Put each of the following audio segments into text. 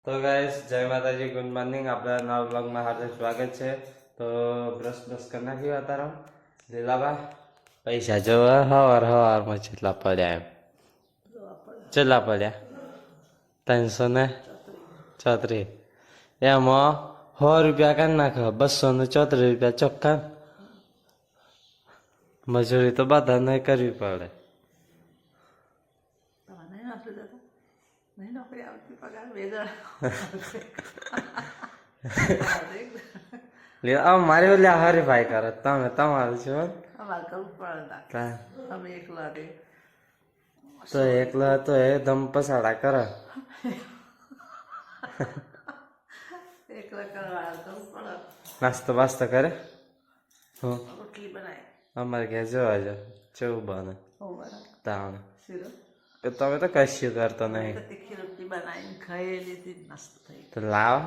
તો ગાઈસ જય માતાજી, ગુડ મોર્નિંગ. આપણા નવા બ્લોગમાં હાર્દિક સ્વાગત છે. તો બ્રશ કરી નાખ્યું અત્યારે લીલાબા પૈસા જોવા હવારમાં જેટલા પડ્યા એમ કેટલા પડ્યા 334. એમાં 100 રૂપિયા કાઢી નાખો, 234 રૂપિયા ચોખ્ખા. મજૂરી તો બધાને કરવી પડે. મારી ઓલી હરીફાઈ કરે તમે તમારું છે તો એકલા તો એ દમ પસાડા કરે. નાસ્તો બાસ્તો કરે. અમારે ઘેર જોવા જાવ ચેવું બને તાણ. તમે તો કશું કરતો નહીં તો લાવ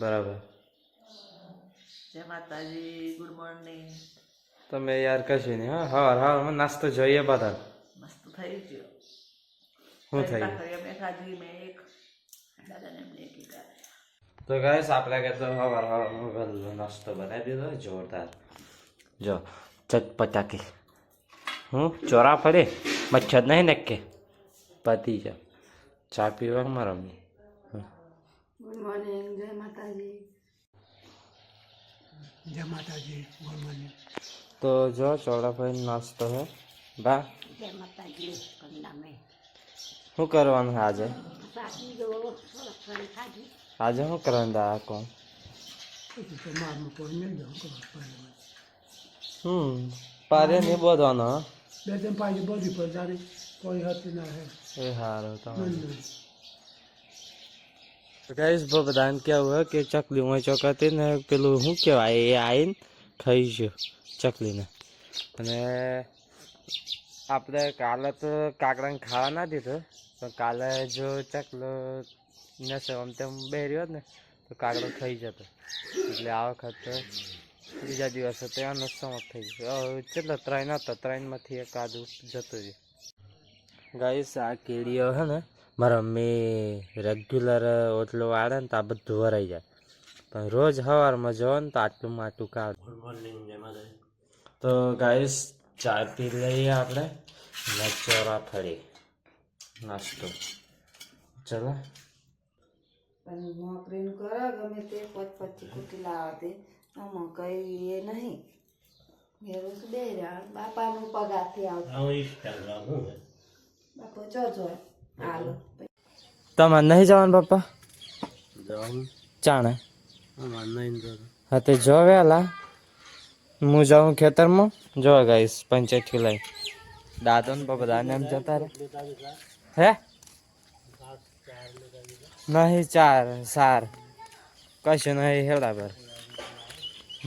બરાબર. જય માતાજી, ગુડ મોર્નિંગ. તમે યાર કશું નહીં. હા હવારમાં નાસ્તો જોઈએ બધા. મસ્ત થઈ ગયો. શું થયું? તો ગાઈસ આપણે કે તો હવારમાં વહેલો નાસ્તો બનાવી દીધો જોરદાર. જો ચટપટાકી ચોરા ફરે મચ્છર નહીં ને કે પતી જા ચા પીવા મારા મમ્મી. Good morning. જય માતાજી. જય માતાજી, ગુડ મોર્નિંગ. તો જો ચોરાફળી નાસ્તો હે બા. જય માતાજી. શું કરવાનું આજે? આજે શું કરવાનું દા કોણ? પારે નહીં બોધવાનો. એ સારું તમારે ગાઈસ બધાને કેવું હે કે ચકલી હોય ચોકાતી ને પેલું શું કહેવાય એ આવીને ખાઈ ગયું ચકલીને. અને આપણે કાલે તો કાકડાને ખાવા ના દીધો, પણ કાલે જો ચકલો નસે આમ તેમ બેહર્યો ને તો કાકડો ખાઈ જતો. એટલે આ વખત બીજા દિવસે તો એનો સમક થઈ ગયો. કેટલો 3 હતા, 3માંથી એક આદુ જતો રહ્યો. ગાઈસ આ કેળીઓ હે ને મારા મમ્મી રેગ્યુલર ઓટલો વાળે ને તો આ બધું ભરાઈ જાય, પણ રોજ સવારમાં જોવો ને તો આટલું માટું કાઢ. તો ગાઈસ ચા પી લઈએ આપણે ને ચોરાફળી નાસ્તો. ચલો નોકરીનું કરે ગમે તે 25 કુટી લાવતી આમાં કઈ એ નહીં. ઘેરું બે રહ્યા બાપાનું પગારથી આવતું બાપો જોજો હાલો. તમારે નહીં જવાનું પપ્પા? ચાણે હા તે જો વેલા હું જાઉં ખેતરમાં. જો ગાઈસ પંચાયતથી લઈ દાદો ને બધાને એમ જતા રહે હે નહીં 4 કશું નહીં હેડા પર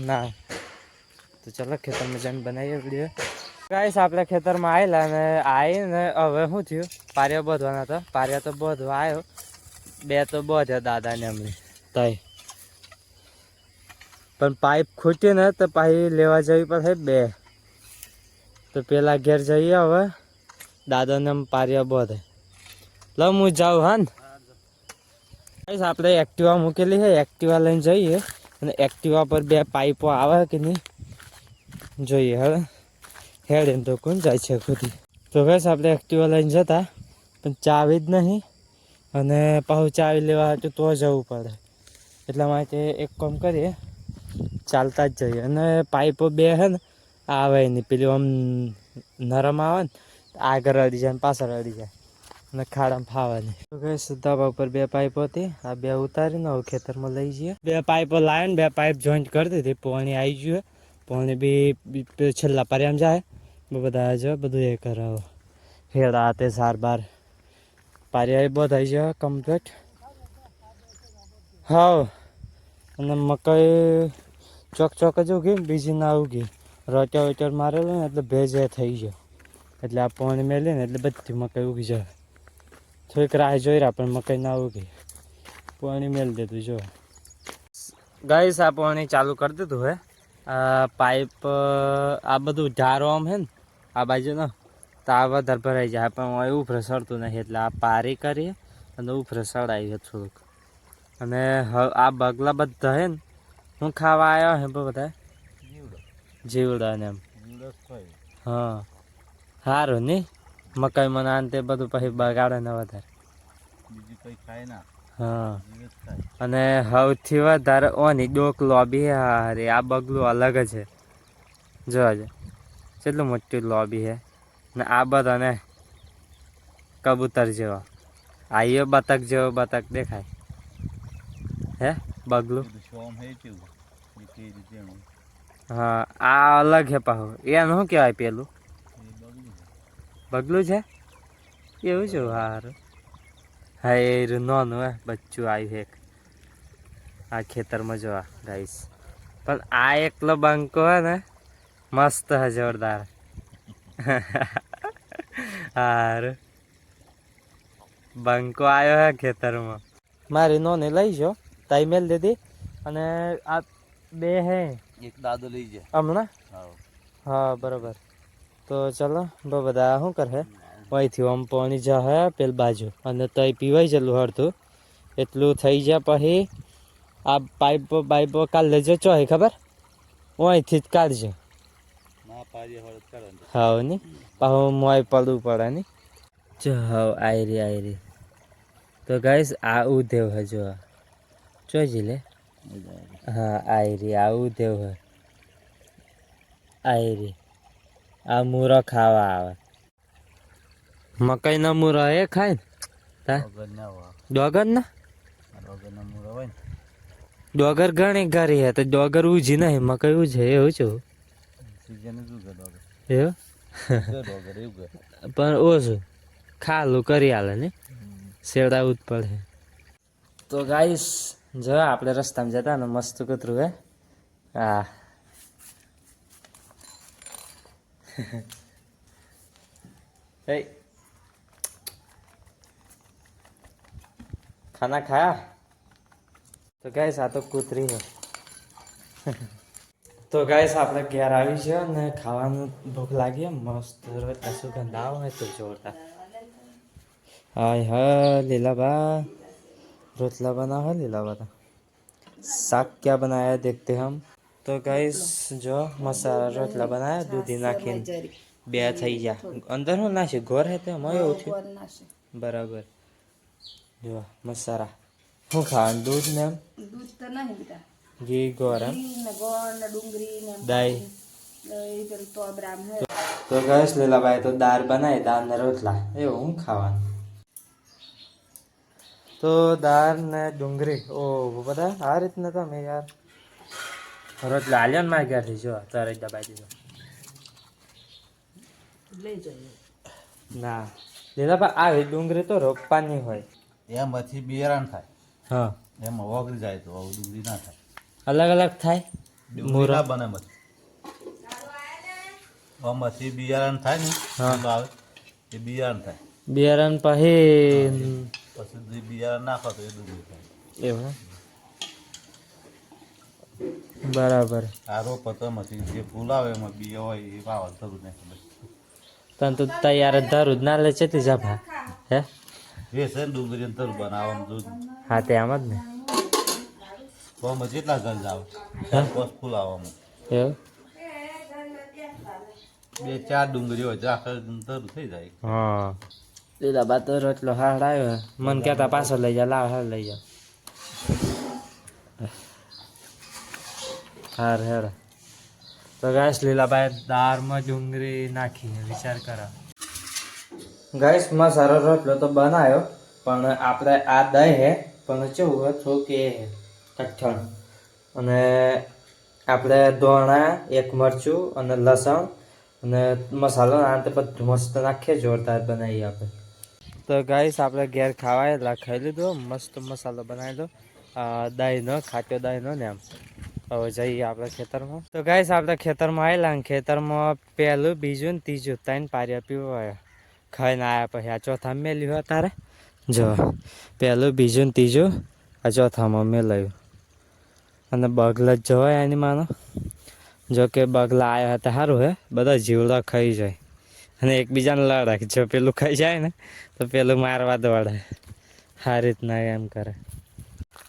ના. તો ચલો ખેતરમાં જઈને બનાવીએ વિડીયો. ગાઈસ આપણે ખેતરમાં આવેલા ને આવીને હવે શું થયું, પારિયા બોધવાના હતા. પારિયા તો બોધવા આવ્યો, 2 તો બોધ્યા દાદાને હમણાં તય. પણ પાઇપ ખૂટી ને તો પાછી લેવા જવી પડે 2. તો પેલા ઘેર જઈએ હવે દાદાને પારિયા બોધે. લો હું જાઉં હા ને. ગાઈસ આપણે એક્ટિવા મૂકેલી છે, એક્ટિવા લઈને જઈએ અને એક્ટિવા પર 2 પાઇપો આવે કે નહીં જોઈએ. હવે હેડ એમ તો કોણ જાય છે ખુદી. તો બસ આપણે એક્ટિવા લઈને જતા પણ ચાવી જ નહીં, અને પાછું ચાવી લેવા હતું તો જવું પડે. એટલા માટે એક કામ કરીએ, ચાલતા જ જઈએ. અને પાઇપો 2 છે ને આવે નહીં, પેલી આમ નરમ આવે ને આગળ અડી જાય ને પાછળ અડી જાય અને ખાડામાં ફાવે નહીં. તો બસ ધાબા ઉપર 2 પાઇપો હતી, આ 2 ઉતારીને હવે ખેતરમાં લઈ જઈએ. 2 પાઇપો લાવીને 2 પાઇપ જોઈન્ટ કરી દીધી. પાણી આવી ગયું, પાણી બી છેલ્લા પારિયામાં જાય. બધા જો બધું એ કરાવો હેડા તે 4 પારિયા બધાઈ જાય કમ્પ્લીટ. હા અને મકાઈ ચોક જ ઉગી, બીજી ના ઉગી. રોટર મારેલું ને એટલે ભેજ થઈ ગયો, એટલે આ પાણી મેલી ને એટલે બધી મકાઈ ઉગી જાય. થોડીક રાહ જોઈ રહ્યા પણ મકાઈ ના ઉગી, પાણી મેલી દીધું. જો ગાઈસ આ પાણી ચાલુ કરી દીધું હે. પાઇપ આ બધું ઢારો આમ હે ને આ બાજુ ના તો આ વધારે ભરાઈ જાય પણ હું ઉભરે સડતું નહીં એટલે આ પારી કરીએ અને ઉભરે સડાવીએ થોડુંક. અને આ બગલા બધા હે ને હું ખાવા આવ્યો હે બધા જીવડા ને એમ. હા સારું નહીં મકાઈ મને આને તે બધું પછી બગાડે ને વધારે. બીજું કંઈ ખાય ના. હા અને સૌથી વધારે ઓની ડોક લોબી હે હારે આ બગલું અલગ જ છે જોજે કેટલું મોટું લોબી હે ને આ બધા ને કબૂતર જેવો આયો બતક જેવો બતક દેખાય હે બગલું. હા આ અલગ હે પાહો એનું શું કહેવાય પેલું બગલું છે એવું છે સારું. હા એ નાનું હે બચ્ચું આવ્યું એક આ ખેતરમાં જોવા ગાઈસ. પણ આ એકલો બંકો હે ને મસ્ત હે જોરદાર. હારું બંકો આવ્યો હે ખેતરમાં. મારી નોને લઈ જો તાઈ મેલ દીધી અને આ બે હે એક દાદો લઈ જાય હમણાં. હા બરાબર તો ચલો બધા શું કરે અહીંથી આમ પાણી જા હે પેલી બાજુ અને તઈ પીવાઈ જલું હરતું એટલું થઈ જાય પછી આ પાઇપ કાલ લેજો ચો હે ખબર અહીંથી જ કાઢજો. હા ની પાછું મોય પડવું પડે ની જો હા આયરી. તો ગાઈસ આ ઉધેવ હે જો જોજી લે. હા આયરી આ ઉધેવ હે આયરી આ મૂરો ખાવા આવે. મકાઈ ના મૂરા એ ખાય ને ડોગર ના ડોગર ઘણી ઘરી હે તો ડોગર ઉજી નહીં મકાઈ ઉજે એવું છું એવું પણ ઓછું ખાલું કરી આલે ને શેવડાવું જ પડે. તો ગાઈસ જો આપણે રસ્તામાં જતા ને મસ્ત કૂતરું હે હા. खाना खाया तो गाइस आ तो कूतरी है. તો ગાઈસ આપણે ઘેર આવી છે ને ખાવાનું ભૂખ લાગી મસ્ત સુગંધ આવે તો જોરદાર. હાય હા લીલાબા રોટલા बना है लीलाबा का साग क्या बनाया देखते हम. तो गाइस जो मसाला रोटला बनाया दूधी नाखीन બે થઈ ગયા અંદર હું નાખી ઘોર હે તો એમાં એવું થયું બરાબર. જો મસાલા શું ખાવાનું દૂધ ને એમ દૂધ તો નહીં બેટા ઘી ગોર એમ ગોળ ને ડુંગળી ને દહીં. તો બ્રામ હે. તો ગેસ લીલાભાઈ તો દાળ બનાવી દાળ ને રોટલા એવું હું ખાવાનું. તો દાળ ને ડુંગળી ઓ બધા આ રીતના તમે યાર રોટલા હાલ્યો ને મારે ઘેરથી જો તારે દબાઈ દીધો લઈ જઈએ ના લીલાભાઈ આવી ડુંગળી તો રોપવાની હોય એમાંથી બિયારણ થાય. હા એમાં ઓગળી જાય તો ડુંગળી ના થાય. અલગ અલગ થાય મૂરા બને આમાંથી બિયારણ થાય ને આવે એ બિયારણ થાય. બિયારણ પછી બિયારણ નાખો તો એ ડુંગળી થાય એવું બરાબર. આ રોપ પછી જે ફૂલ આવે એમાં બિયા હોય એ વાવલ થતું નહીં. તને તો તૈયાર જ ધરું જ ના લે છે જાફા હે એ છે ને ડુંગળી તર બનાવવાનું દૂધ. હા તે આમ જ ને આમાં જેટલા ઘર જાવ બસ ફૂલ આવવામાં એવું 2-4 ડુંગળી હોય આખા તરું થઈ જાય. હા લીલા બા તો રોટલો હાડ આવ્યો મને કહેતા પાછો લઈ જા લાવ હાડ લઈ જા હાર હેડ. તો ગાઈસ લીલાભાઈ દાળમાં ડુંગળી નાખી વિચાર કરો ગાઈસ માં સારો રોટલો તો બનાવ્યો પણ આપણે આ દહીં હે પણ કેવું હતું કે કઠણ અને આપણે દોણા એક મરચું અને લસણ અને મસાલો આ તે બધું મસ્ત નાખીએ જોરદાર બનાવીએ આપણે. તો ગાઈસ આપણે ઘેર ખાવાયેલા ખાઈ લીધો મસ્ત મસાલો બનાવી દો દહીંનો ખાટો દહીંનો ને એમ. હવે જઈએ આપણે ખેતરમાં. તો ગાઈસ આપણે ખેતરમાં આવેલા ને ખેતરમાં પહેલું બીજું ને ત્રીજું 3 પારિયા પીવા ખાઈને આવ્યા પછી આ ચોથા મેલ્યું હોય તારે જો પહેલું બીજું ને ત્રીજું આ ચોથામાં મેલાયું અને બગલા જ જવાય એની માનો જો કે બગલા આવ્યા હતા સારું હે બધા જીવડા ખાઈ જાય અને એકબીજાને લડે જો પેલું ખાઈ જાય ને તો પેલું મારવા દોડે આ રીતના એમ કરે.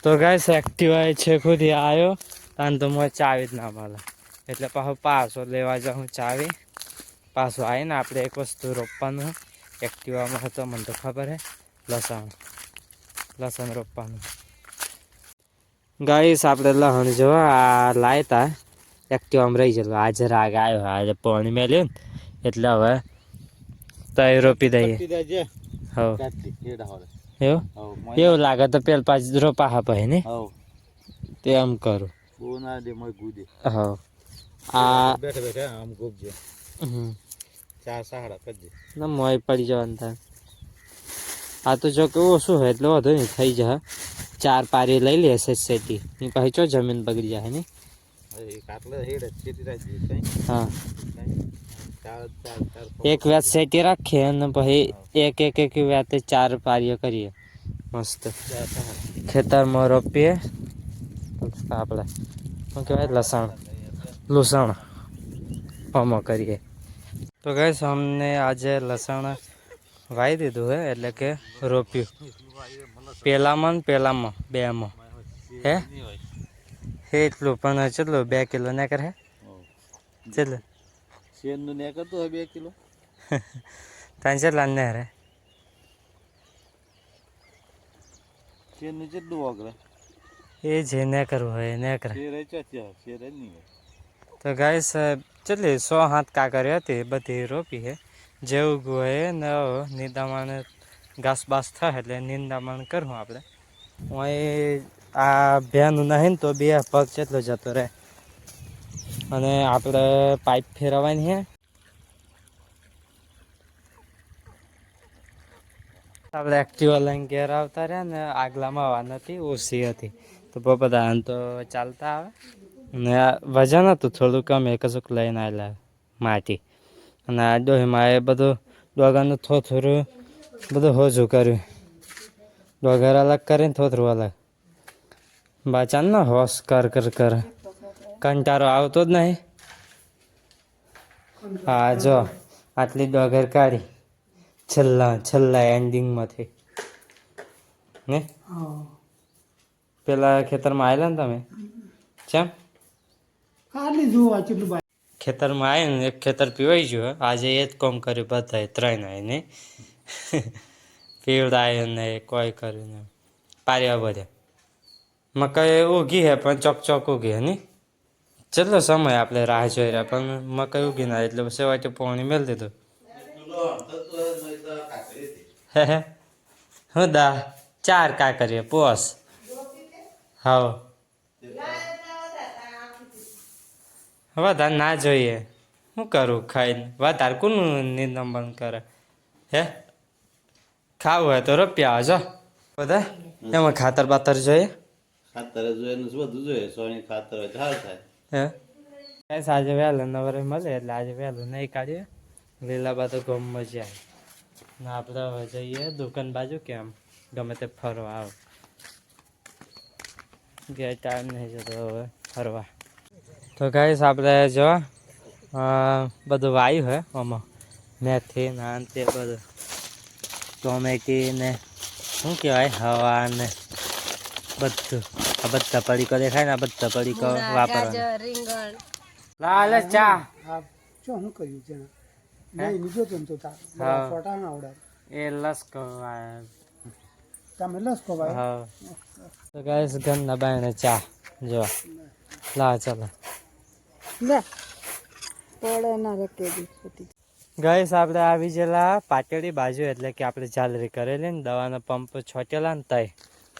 તો ગાઈસ એક્ટિવા છે ખુદ આવ્યો તાન તો મને ચાવી જ ના મળે એટલે પાછો લેવા જાઉં ચાવી. પાછું આવીને આપણે એક વસ્તુ રોપવાનું એક્ટિવામાં હતો મને તો ખબર હે લસણ રોપવાનું. ગાઈસ આપણે લહણ જો આ લાયતા એક્ટિવામાં રહી જતું આજે રાગ આવ્યો આજે પાણી મેલ્યું ને એટલે હવે તય રોપી દઈએ. એવું લાગે તો પેલ પાછું રોપા હા પછી ને તે આમ કરું. હા આ બેઠા બેઠા આમ ગોપજે. ચાર સાડા કરજે ના મોય પડી જવાનું થાય. આ તો જો કે ઓછું હોય એટલે વધુ નહીં થઈ જાય. 4 પારી લઈ લે સેટી ની પછી ચો જમીન બગડી જાય ને. હા એક વ્યાત સેટી રાખીએ અને પછી એક વ્યાતે 4 પારીઓ કરીએ મસ્ત ખેતરમાં રોપીએ આપણે શું કહેવાય લસણ આમાં કરીએ. તો ગાઈસ અમને આજે લસણ વાવી દીધું હે એટલે કે રોપ્યું પેલામાં બેમાં હે એટલું પણ ચેટલું 2 કિલો ના કરે ચેટલું શેરનું ને કરતું હોય 2 કિલો ત્યાં ચેટલા ને રે શેરનું જેટલું વાગરે એ જે ને કરવું હોય ને કરે. તો ગાઈસ ચેટલી 100 કાકરી હતી બધી રોપી હે જેવું હોય ને નિંદામણ ઘાસ બાસ થાય એટલે નિંદામણ કરવું આપણે. હું આ ભેનું નહીં તો 2 પગ જેટલો જતો રહે અને આપણે પાઇપ ફેરવવાની છે. આપણે એક્ટિવા લઈને ઘેર આવતા રહ્યા ને આગલામાં હવા નથી ઓછી હતી તો બધા આમ તો ચાલતા આવે ને વજન હતું થોડું કમ એક જ લઈને આવેલા માટી અને આ ડોહીમાં એ બધું ડોગાનું થોથું બધું હોજું કર્યું ડોગર અલગ કરીને થોથરું અલગ બાચાન ને હોશ કર કંટારો આવતો જ નહીં. હા જો આટલી ડોગર કાઢી છેલ્લા એન્ડિંગમાંથી ને પેલા ખેતરમાં આવેલા ને તમે ચેમ ખેતરમાં આવ્યું ને એક ખેતર પીવાઈ ગયું આજે એ જ કોમ કર્યું બધા 3 આવીને પીવડાયું ને કોઈ કર્યું ને પાર્યા બધા મકાઈ ઉગી હે પણ ચોક ઉગી હે ને કેટલો સમય આપણે રાહ જોઈ રહ્યા પણ મકાઈ ઉગી ના એટલે સેવાય પાણી મેળ દીધું. હે હું 4 કાકરીએ પોસ હા વધારે ના જોઈએ શું કરું ખાઈને વધારે કોનું નિંદમણ કરે હે ખાવું હોય તો રૂપિયા આવજો બધા એમાં ખાતર બાતર જોઈએ ખાતર થાય હે આજે વહેલું નવરે મળે એટલે આજે વહેલું નહીં કાઢીએ લીલા બાદ ગમ મજા આવે ને આપણે હવે જઈએ દુકાન બાજુ કેમ ગમે તે ફરવા આવે ગયા ટાઈમ નહીં જતો હવે ફરવા. તો ગાઈસ આપણે જો બધું વાવ્યું હે આમાં મેથી ને તે બધું ટોમેટી ને શું કહેવાય હવા ને બધું આ બધા પડીકો દેખાય ને આ બધા પડીકો વાપરવાના. લાલ ચા શું કર્યું છે નહીં લીધો તો ફોટા ના આવડે એ લસકો તમે લસકો ભાઈ. હા તો ગાઈસ ગંદા બાયણે ચા જો લા ચાલો લે પડે ના રકે દી ગાઈસ આપણે આવી ગયેલા પાટડી બાજુ એટલે કે આપણે જાલરી કરેલી ને દવાનો પંપ છોટેલા ને તય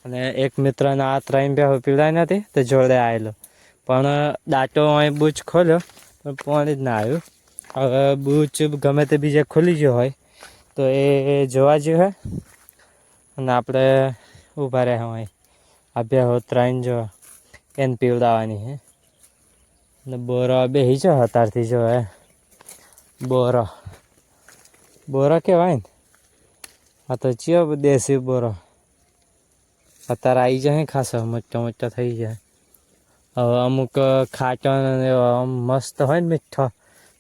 અને એક મિત્રને આ 3 બે પીવડાવી નથી તો જોડે આવેલો પણ દાંટો અહીં બૂચ ખોલ્યો પણ પાણી જ ના આવ્યું. હવે બૂચ ગમે તે બીજે ખુલી ગયો હોય તો એ જોવા જેવું હોય અને આપણે ઊભા રહ્યા હોય આ 2 3 જો એને પીવડાવવાની હે ને બોરો બેસી જો અત્યારથી જો હે બોરો કહેવાય ને આ તો ચિયો દેશી બોરો અત્યારે આવી જાય ખાસો મોટો થઈ જાય. હવે અમુક ખાટો મસ્ત હોય ને મીઠો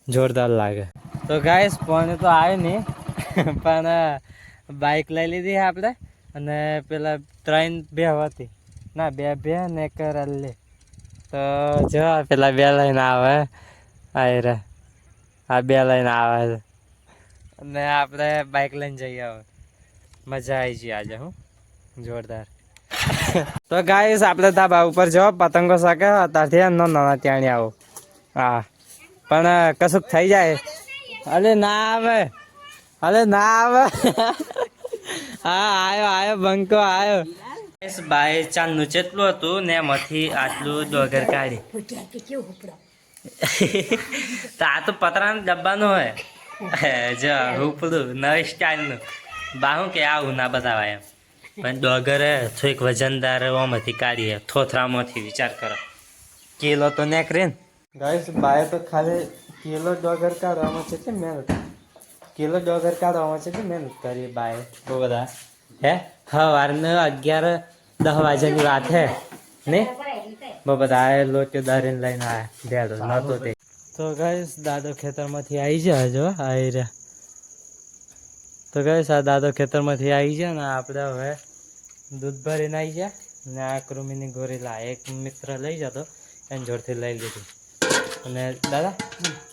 જોરદાર લાગે. તો ગાઈસ પાણી તો આવ્યું નહીં પણ બાઇક લઈ લીધી આપણે અને પેલા 3 બે હતી ના 2 બે ને એક રલ્લી તો જો પેલા 2 લઈને આવે આ આ 2 લઈને આવે છે અને આપણે બાઇક લઈને જઈએ હવે મજા આવી છે આજે હું જોરદાર તો ગાઈસ આપણે ધાબા ઉપર જો પતંગો શકે ત્યાંથી નાના ત્યાં આવો હા પણ કશુંક થઈ જાય અરે ના આવે હા આયો બંકો આયો બાય ચાંદનું જેટલું હતું ને એમાંથી આટલું ડોગર કાઢી તો આ તો પતરાના ડબ્બાનું હોય જો ઉપડું નવી સ્ટાઇલનું બાહું કે આવું ના બતાવાય એમ પણ ડોગરે થોડીક વજનદાર ઓમાંથી કાઢીએ થોથરામાંથી વિચાર કરો કિલો તો નેકરે ને ગાઈસ બાય તો ખાલી કિલો ડોગર કાઢવામાં છે મહેનત કિલો ડોગર કાઢવામાં છે મહેનત કરી બાય બહુ બધા હે સવારને 11-10 વાગ્યાની વાત હે ને બહુ બધા આ લોટ દારીને લઈને આવ્યા ભેડો નહોતો તે તો ગાઈસ દાદો ખેતરમાંથી આવી જાય જો આવી રહ્યા તો ગાઈસ આ દાદો ખેતરમાંથી આવી જાય ને આપણે હવે દૂધ ભરીને આવી ગયા ને આ કૃમિની ગોરી એક મિત્ર લઈ જતો એની જોડથી લઈ લીધી અને દાદા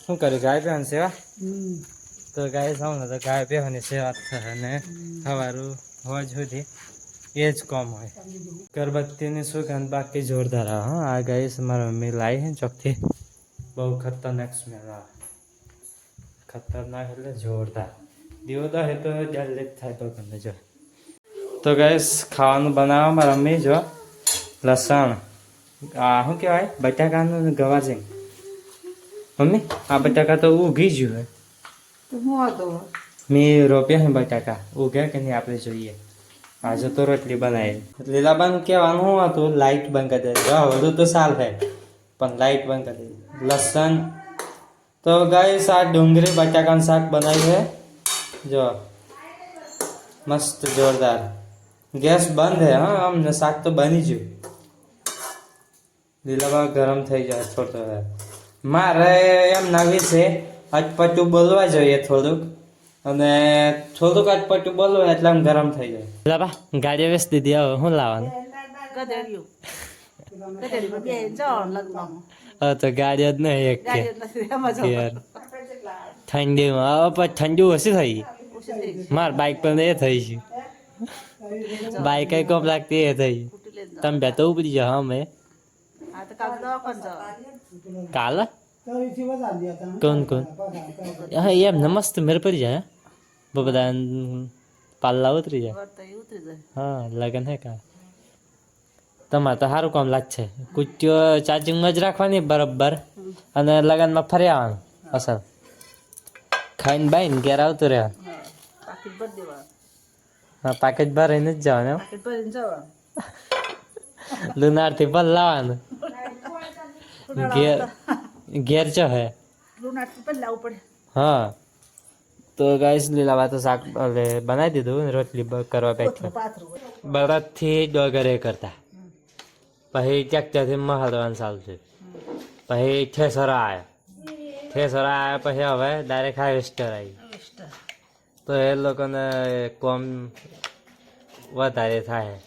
શું કર્યું ગાય બેહન સેવા તો ગાય સાવ ને તો ગાય બેહની સેવા થાય અને સવારું હોજ સુધી એ જ કામ હોય ગરબત્તીની સુગંધ બાકી જોરદાર આવે હા આ ગાય મારા મમ્મી લાવી છે ચોકથી બહુ ખતરનાક સ્મેલ આવે ખતરનાક એટલે જોરદાર દીવો દે તો જલ્દી થાય તો ગમે જો તો ગાઈસ ખાવાનું બનાવવા મારા મમ્મી જો લસણ આ શું કહેવાય બટાકાનું ને ગવાજે મમ્મી આ બટાકા તો ઉગી ગયું હે મેં રોપ્યા છે બટાકા ઉગ્યા કે નહીં આપણે જોઈએ આજે તો રોટલી બનાવી લીલાબાનું કહેવાનું શું હતું લાઇટ બંધ કરી દે વધુ તો સાલ થાય પણ લાઇટ બંધ કરી દે લસણ તો ગાઈસ આ ડુંગળી બટાકાનું શાક બનાવ્યું છે જો મસ્ત જોરદાર ગેસ બંધ હે હા અમને શાક તો બની ગયું લીલાબા ગરમ થઈ જાય થોડો મારે એમ નવી છે અટપટું બોલવા જોઈએ થોડુંક અને થોડુંક અટપટું બોલવું એટલે આમ ગરમ થઈ જાય લીલાબા ગાડી વેચ દીધી હવે શું લાવવાનું હવે તો ગાડી જ નહીં એક ઠંડીમાં હવે પછી ઠંડી ઓછી થઈ ગઈ માર બાઇક પર એ થઈ છે બાઇક કઈ કોમ લાગતી એ થઈ તમે બે તો ઉપડી જાઓ અમે કાલે કોણ હા એમ નમસ્તે મેરે પડી જાય બધા પાલ્લા ઉતરી જાય હા લગન હે કા તમારે તો સારું કામ લાગશે કુટ્ટીઓ ચાર્જિંગમાં જ રાખવાની બરાબર અને લગનમાં ફરી આવવાનું અસર ખાઈને બાઈને ઘેર આવતું રહેવાનું હા પાકેટ ભરાઈને જ જવાનું લુનારથી ભલ લાવવાનું ઘેર ચો હે હા તો ગાઈસ લીલાબા તો શાક બનાવી દીધું રોટલી કરવા બેઠા બળદથી ડોગરે કરતા પછી ટ્રેક્ટરથી મહાડવાનું ચાલુ છે પછી ઠેસરા આવ્યા પછી હવે ડાયરેક્ટ હાર્વેસ્ટર આવી તો એ લોકોને કોમ વધારે થાય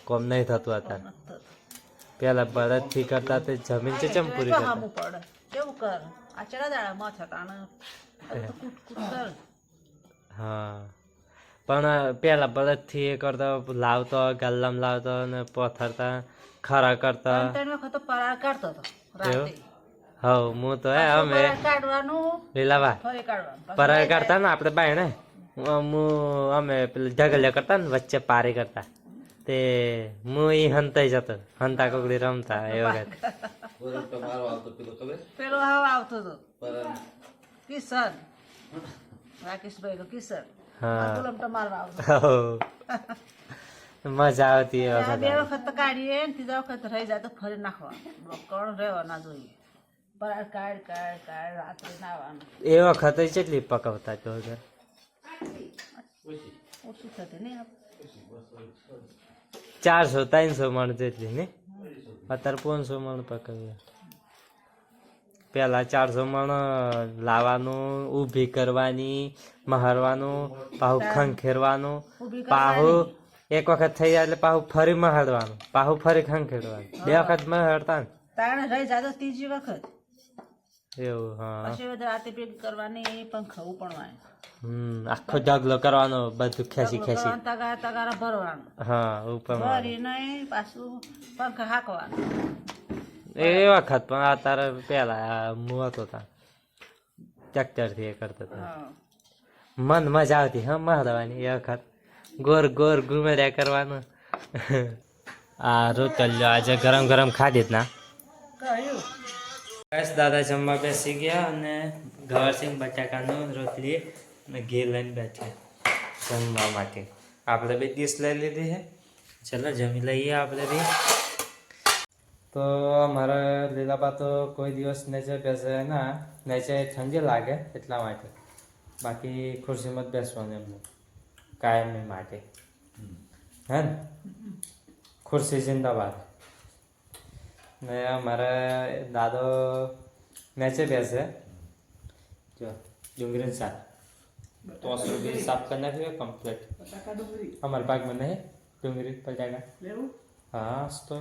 કોમ નહીં થતું અત્યારે પેલા બળદથી કરતા તે જમીન ચમ પૂરી હા પણ પેલા બળદથી એ કરતા લાવતો ગાલ્લામ લાવતો ને પથરતા ખરા કરતા હા હું તો અમે લીલાબા પરાર કાઢતા ને આપણે બાયણે અમે પેલું ઢગલિયા કરતા ને વચ્ચે પારી કરતા તે હું એ હંતાઈ જતો હંતા કોકડી રમતા એ વખત પેલો હાવ આવતો હતો કિશન રાકેશભાઈ નો કિશન મજા આવતી એ વખત બે વખત તો કાઢીએ ને ત્રીજા વખત રહી જાય તો ફરી નાખવા કોણ રહેવા ના જોઈએ પરાર કાઢ રાત્રે નાવાનું એ વખત કેટલી પકવતા તો ઓછી થતી નહીં 400-300 મણ જેટલી ને અત્યારે 500 મણ પકવીએ પેલા 400 મણ લાવવાનું, ઊભી કરવાની, મહારવાનું, પાહું ખંખેરવાનું, પાહું એક વખત થઈ જાય એટલે પાહું ફરી મહાડવાનું, પાહું ફરી ખંખેરવાનું, 2 વખત મહાડતા ને તાણે રહી જાતો ત્રીજી વખત એવું. હા પછી બધા રાતે ભેગી કરવાની પણ ખાવું પડવાનું આખો ઢગલો કરવાનો, બધું ખેંચી ખેંચી. તગારા તગારા ભરવાનું હા ઉપર ભરીને પાછું પંખ હાંકવાનું એ વખત પણ આ તારે પેલા હું હતો તા ટ્રેક્ટર થી એ કરતો હતો. મન મજા આવતી હા મહાડવાની એ વખત, ગોર ગોર ઘુમેર્યા કરવાનું. આ રોટલ્યો આજે ગરમ ગરમ ખાધી જ ના. બસ દાદા જમવા બેસી ગયા અને ગવારસિંગ બટાકાનું રોટલી અને ઘી લઈને બેઠા જમવા માટે. આપણે બી ડીશ લઈ લીધી છે, ચલો જમી લઈએ આપણે બી. તો અમારા લીલાબા તો કોઈ દિવસ નીચે બેસે ના, નીચે ઠંડી લાગે એટલા માટે, બાકી ખુરશીમાં જ બેસવાનું એમને કાયમી માટે. હે ને ખુરશી જિંદાબાદ. ને અમારા દાદો નીચે બેસે, જો ડુંગળીનું શાક તો બી સાફ કરી નાખ્યું કમ્પ્લીટ. અમારા પાકમાં નહીં ડુંગળી બટાકા. હા તો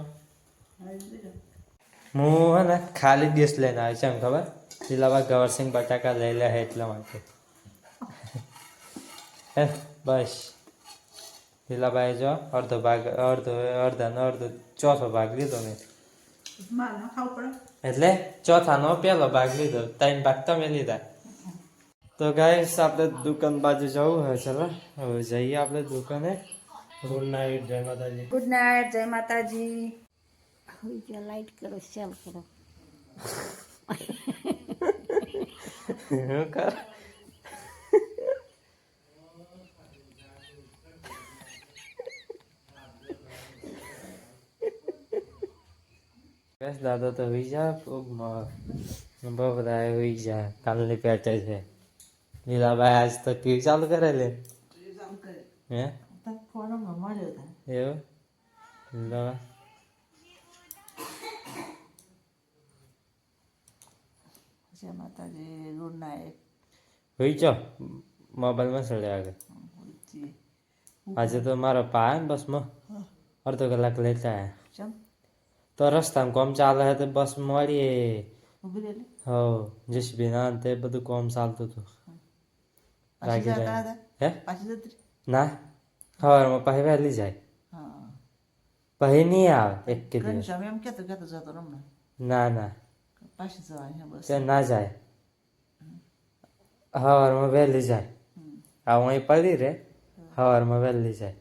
હું હે ને ખાલી ડીશ લઈને આવી છે એમ ખબર, લીલાબા ગવરસિંગ બટાકા લઈ લે એટલા માટે. હે બસ લીલાબાઈ જો અડધો ભાગ અડધો ચોથો ભાગ લીધો મેં, એટલે ચોથાનો પહેલો ભાગ લીધો, 3 ભાગ તમે લીધા. તો ગાઈસ આપણે દુકાન બાજુ જવું હોય, ચલો હવે જઈએ આપણે દુકાને. ગુડ નાઇટ, જય માતાજી. ગુડ નાઇટ, જય માતાજી. લાઈટ કરો, ચાલ કરો. હું કર બસ દાદા તો હોઈ જા, બહુ બધા હોઈ જા, કાલની પેટે છે. લીલાભાઈ આજ તો ટીવી ચાલુ કરે લે. હે એવું લો. જય માતાજી, ગુડ નાઇટ. હોઈ ચો મોબાઈલમાં ચડ્યા આગળ. આજે તો મારો પા ને બસમાં અડધો કલાક લેતા આવ્યા. તો રસ્તામાં કોમ ચાલે છે તો બસ મળીએ. હો જેસીબી ના તે બધું કોમ ચાલતું હતું. લાગી જાય હે ના સવારમાં પાછી વહેલી જાય, પછી નહીં આવે એક કે દિવસ. ના ના તે ના જાય, સવારમાં વહેલી જાય. આ અહીં પડી રે સવારમાં વહેલી જાય.